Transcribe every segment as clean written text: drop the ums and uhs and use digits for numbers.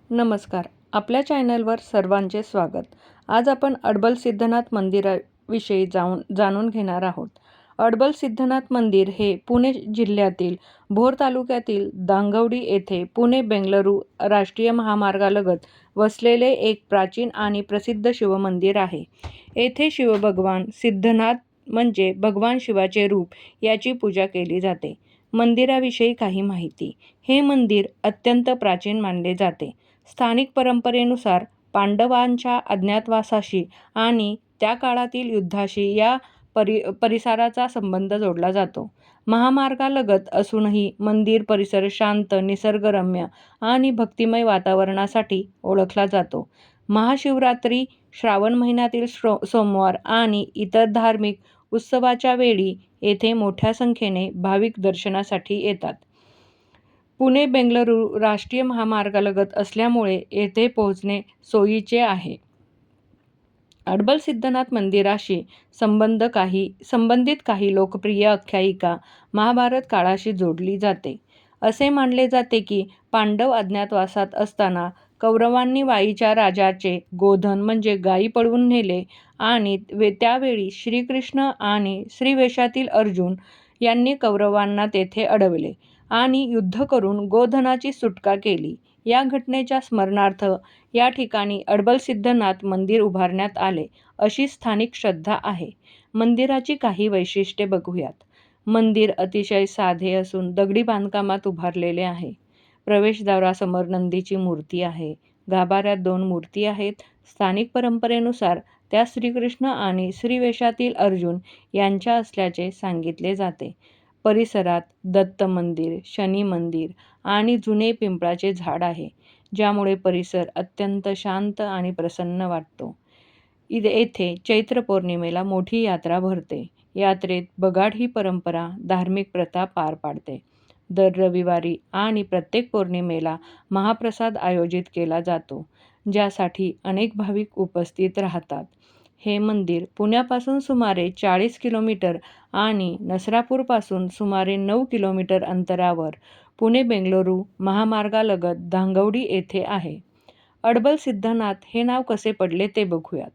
नमस्कार. आपल्या चॅनलवर सर्वांचे स्वागत. आज आपण अडबल सिद्धनाथ मंदिराविषयी जाणून घेणार आहोत. अडबल सिद्धनाथ मंदिर हे पुणे जिल्ह्यातील भोर तालुक्यातील दांगवडी येथे पुणे-बेंगळुरू राष्ट्रीय महामार्गालगत वसलेले एक प्राचीन आणि प्रसिद्ध शिवमंदिर आहे. येथे शिवभगवान सिद्धनाथ म्हणजे भगवान शिवाचे रूप याची पूजा केली जाते. मंदिराविषयी काही माहिती. हे मंदिर अत्यंत प्राचीन मानले जाते. स्थानिक परंपरेनुसार पांडवांच्या अज्ञातवासाशी आणि त्या काळातील युद्धाशी या परिसराचा संबंध जोडला जातो. महामार्गालगत असूनही मंदिर परिसर शांत, निसर्गरम्य आणि भक्तिमय वातावरणासाठी ओळखला जातो. महाशिवरात्री, श्रावण महिन्यातील सोमवार आणि इतर धार्मिक उत्सवाच्या वेळी येथे मोठ्या संख्येने भाविक दर्शनासाठी येतात. पुणे-बेंगळुरू राष्ट्रीय महामार्गालगत असल्यामुळे येथे पोहोचणे सोयीचे आहे. अडबल सिद्धनाथ मंदिराशी संबंधित काही लोकप्रिय आख्यायिका महाभारत काळाशी जोडली जाते. असे मानले जाते की पांडव अज्ञातवासात असताना कौरवांनी वाईच्या राजाचे गोधन म्हणजे गायी पळवून नेले आणि त्यावेळी श्रीकृष्ण आणि श्रीवेशातील अर्जुन यांनी कौरवांना तेथे अडवले आणि युद्ध करून गोधनाची सुटका केली. या घटनेच्या स्मरणार्थ या ठिकाणी अडबल सिद्धनाथ मंदिर उभारण्यात आले, अशी स्थानिक श्रद्धा आहे. मंदिराची काही वैशिष्ट्ये बघूयात. मंदिर अतिशय साधे असून दगडी बांधकामात उभारलेले आहे. प्रवेशद्वारासमोर नंदीची मूर्ती आहे. गाभाऱ्यात 2 मूर्ती आहेत. स्थानिक परंपरेनुसार त्या श्रीकृष्ण आणि श्रीवेशातील अर्जुन यांच्या असल्याचे सांगितले जाते. परिसरात दत्त मंदिर, शनी मंदिर आणि जुने पिंपळाचे झाड आहे, ज्यामुळे परिसर अत्यंत शांत आणि प्रसन्न वाटतो. येथे चैत्र पौर्णिमेला मोठी यात्रा भरते. यात्रेत बगाड ही परंपरा, धार्मिक प्रथा पार पाडते. दर रविवारी आणि प्रत्येक पौर्णिमेला महाप्रसाद आयोजित केला जातो, ज्यासाठी अनेक भाविक उपस्थित राहतात. हे मंदिर पुण्यापासून सुमारे 40 किलोमीटर आणि नसरापूरपासून सुमारे 9 किलोमीटर अंतरावर पुणे-बेंगळुरू महामार्गालगत दांगवडी येथे आहे. अडबल सिद्धनाथ हे नाव कसे पडले ते बघूयात.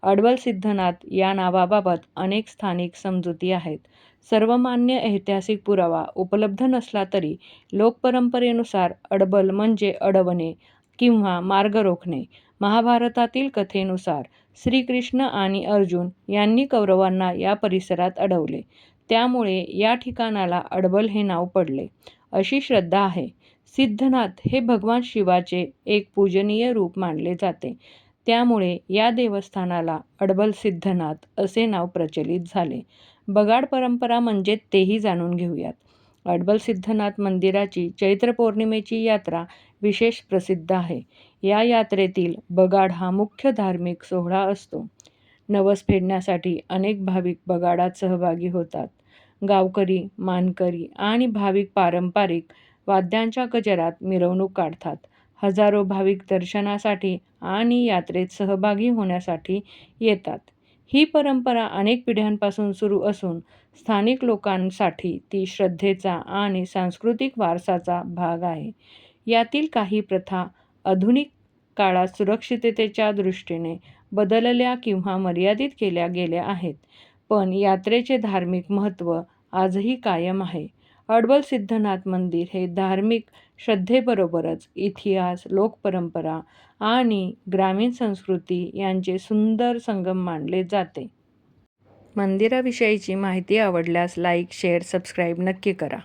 अडबल सिद्धनाथ या नावाबाबत अनेक स्थानिक समजुती आहेत. सर्वमान्य ऐतिहासिक पुरावा उपलब्ध नसला तरी लोकपरंपरेनुसार अडबल म्हणजे अडवणे किंवा मार्ग रोखणे. महाभारतातील कथेनुसार श्रीकृष्ण आणि अर्जुन यांनी कौरवांना या परिसरात अडवले, त्यामुळे या ठिकाणाला अडबल हे नाव पडले, अशी श्रद्धा आहे. सिद्धनाथ हे भगवान शिवाचे एक पूजनीय रूप मानले जाते, त्यामुळे या देवस्थानाला अडबल सिद्धनाथ असे नाव प्रचलित झाले. बगाड परंपरा म्हणजे तेही जाणून घेऊयात. अडबल सिद्धनाथ मंदिराची चैत्र पौर्णिमेची यात्रा विशेष प्रसिद्ध आहे. या यात्रेतील बगाड हा मुख्य धार्मिक सोहळा असतो. नवस फेडण्यासाठी अनेक भाविक बगाडात सहभागी होतात. गावकरी, मानकरी आणि भाविक पारंपरिक वाद्यांच्या गजरात मिरवणूक काढतात. हजारो भाविक दर्शनासाठी आणि यात्रेत सहभागी होण्यासाठी येतात. ही परंपरा अनेक पिढ्यांपासून सुरू असून स्थानिक लोकांसाठी ती श्रद्धेचा आणि सांस्कृतिक वारसाचा भाग आहे. यातील काही प्रथा आधुनिक काळात सुरक्षिततेच्या दृष्टीने बदलल्या किंवा मर्यादित केल्या गेल्या आहेत, पण यात्रेचे धार्मिक महत्त्व आजही कायम आहे. अडबल सिद्धनाथ मंदिर हे धार्मिक श्रद्धेबरोबरच इतिहास, लोकपरंपरा आणि ग्रामीण संस्कृती यांचे सुंदर संगम मानले जाते. मंदिराविषयीची माहिती आवडल्यास लाईक, शेअर, सबस्क्राईब नक्की करा.